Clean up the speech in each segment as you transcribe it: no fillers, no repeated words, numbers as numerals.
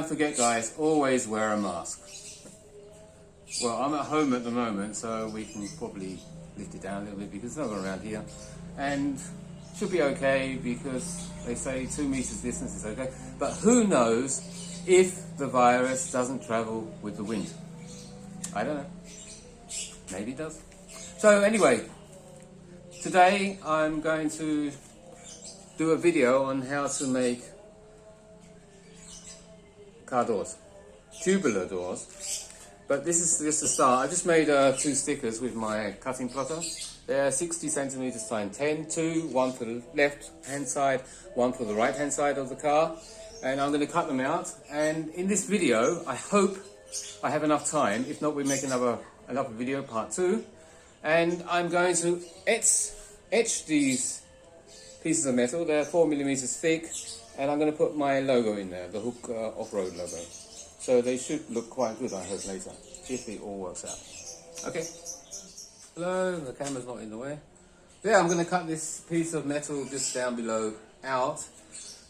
don't forget guys, always wear a mask. Well, I'm at home at the moment, so we can probably lift it down a little bit because there's no one around here. And should be okay because they say 2 meters distance is okay. But who knows if the virus doesn't travel with the wind? I don't know. Maybe it does. So anyway, today I'm going to do a video on how to make car doors, tubular doors. But this is just a start. I just made 2 stickers with my cutting plotter. They're 60 centimeters times 10, 2, one for the left hand side, one for the right hand side of the car. And I'm going to cut them out. And in this video, I hope I have enough time. If not, we make another video, part 2. And I'm going to etch these pieces of metal. They're 4 millimeters thick. And I'm going to put my logo in there, the Hook off-road logo. So they should look quite good, I hope, later, if it all works out. Okay. Hello, the camera's not in the way. Yeah, I'm going to cut this piece of metal just down below out.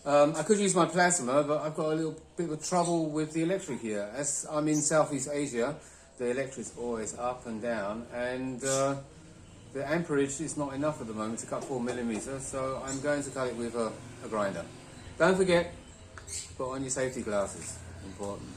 I could use my plasma, but I've got a little bit of trouble with the electric here. As I'm in Southeast Asia, the electric's always up and down, and the amperage is not enough at the moment to cut 4 millimeters, so I'm going to cut it with a grinder. Don't forget, put on your safety glasses. Important.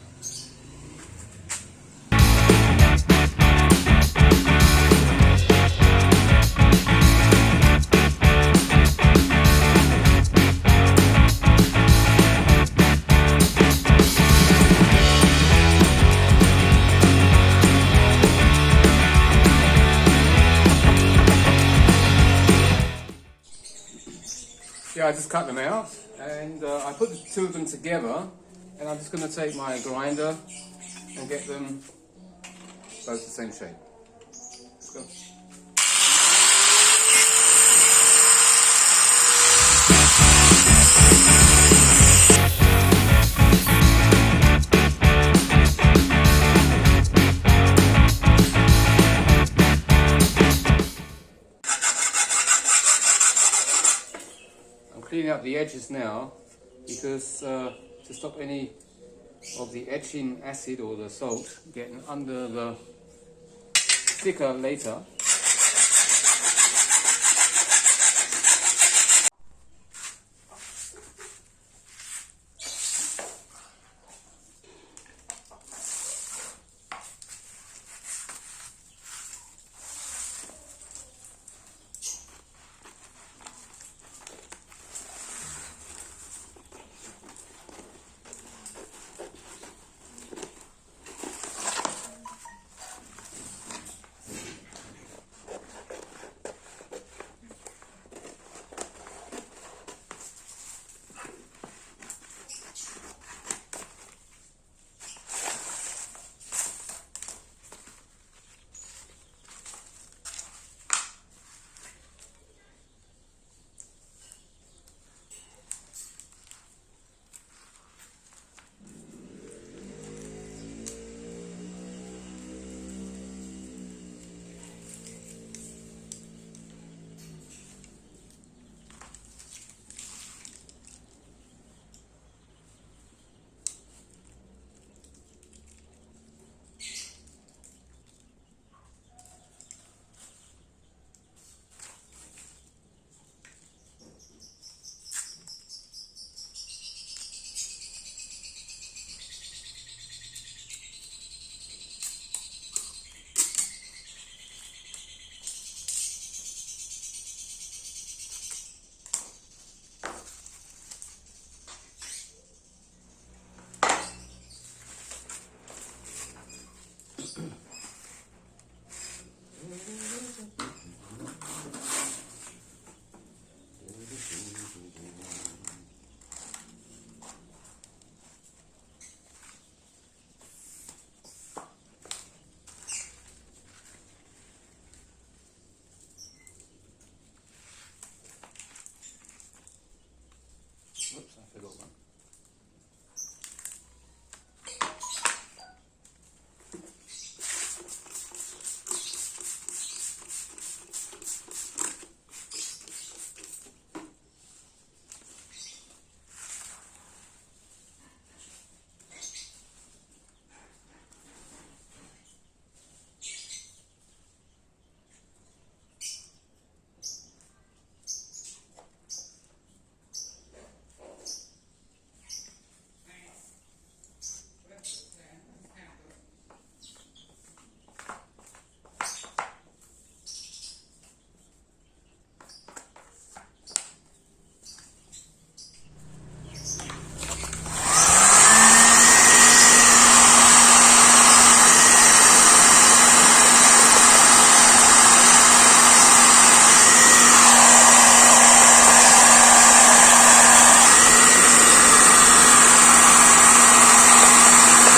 Yeah, I just cut them out, and I put the 2 of them together, and I'm just going to take my grinder and get them both the same shape. Let's go. Cleaning up the edges now because to stop any of the etching acid or the salt getting under the sticker later.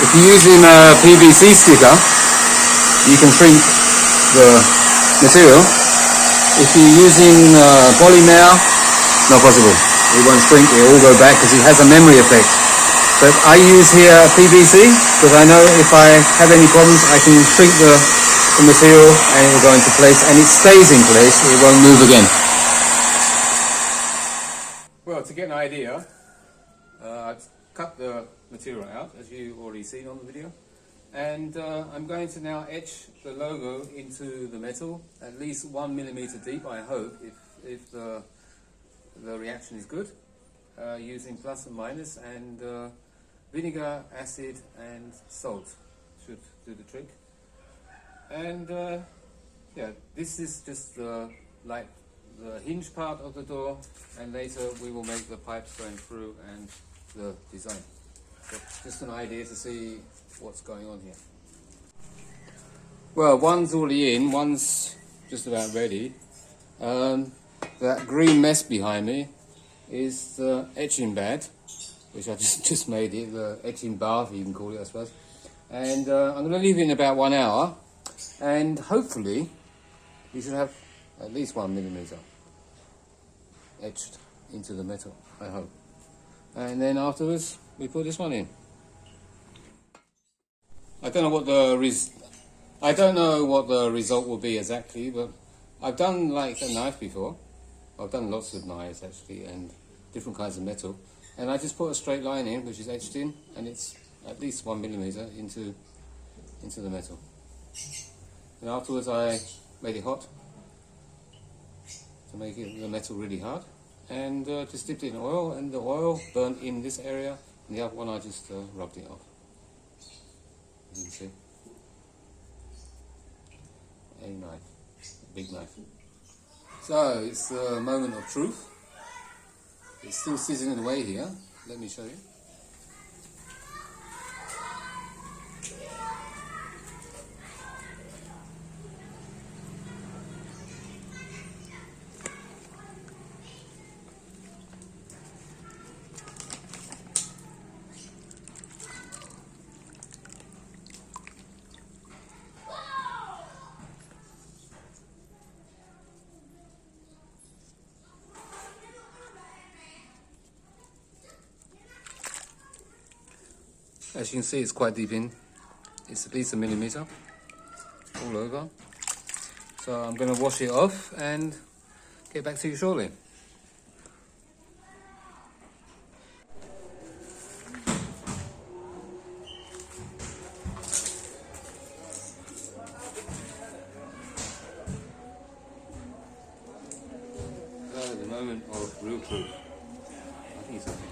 If you're using a PVC sticker, you can shrink the material. If you're using polymer, not possible. It won't shrink, it will all go back because it has a memory effect. But I use here PVC because I know if I have any problems I can shrink the material and it will go into place, and it stays in place, it won't move again. Well, to get an idea, I've cut the material out as you've already seen on the video, and I'm going to now etch the logo into the metal at least 1 millimeter deep, I hope, if the reaction is good, using plus and minus, and vinegar, acid and salt should do the trick. And yeah, this is just like the hinge part of the door, and later we will make the pipes going through and the design. But just an idea to see what's going on here. Well, one's already in, one's just about ready. That green mess behind me is the etching bed, which I just made it, the etching bath you can call it, I suppose. And I'm going to leave it in about 1 hour, and hopefully you should have at least 1 millimeter etched into the metal, I hope. And then afterwards we put this one in. I don't know what the result will be exactly, but I've done like a knife before. I've done lots of knives actually, and different kinds of metal, and I just put a straight line in which is etched in, and it's at least 1 millimeter into the metal. And afterwards I made it hot to make the metal really hard, and just dipped it in oil, and the oil burnt in this area, and the other one I just rubbed it off. As you can see, a knife, a big knife. So it's the moment of truth. It's still sizzling away here. Let me show you. As you can see, it's quite deep in. It's at least 1 millimeter all over. So I'm going to wash it off and get back to you shortly. The moment of real truth. I think it's okay.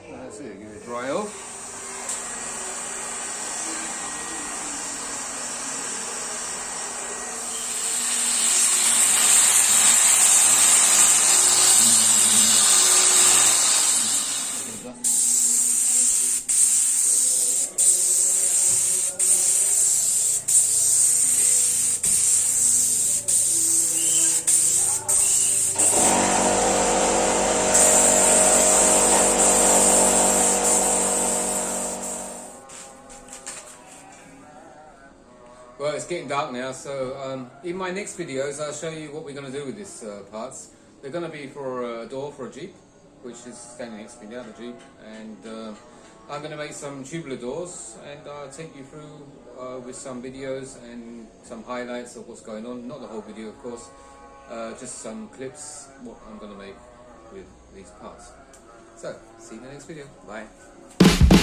That's it, give it a dry off. Well, it's getting dark now, so in my next videos I'll show you what we're going to do with these parts. They're going to be for a door for a Jeep, which is standing next to me now, the Jeep, and I'm going to make some tubular doors, and I'll take you through with some videos and some highlights of what's going on. Not the whole video, of course, just some clips, what I'm going to make with these parts. So, see you in the next video. Bye.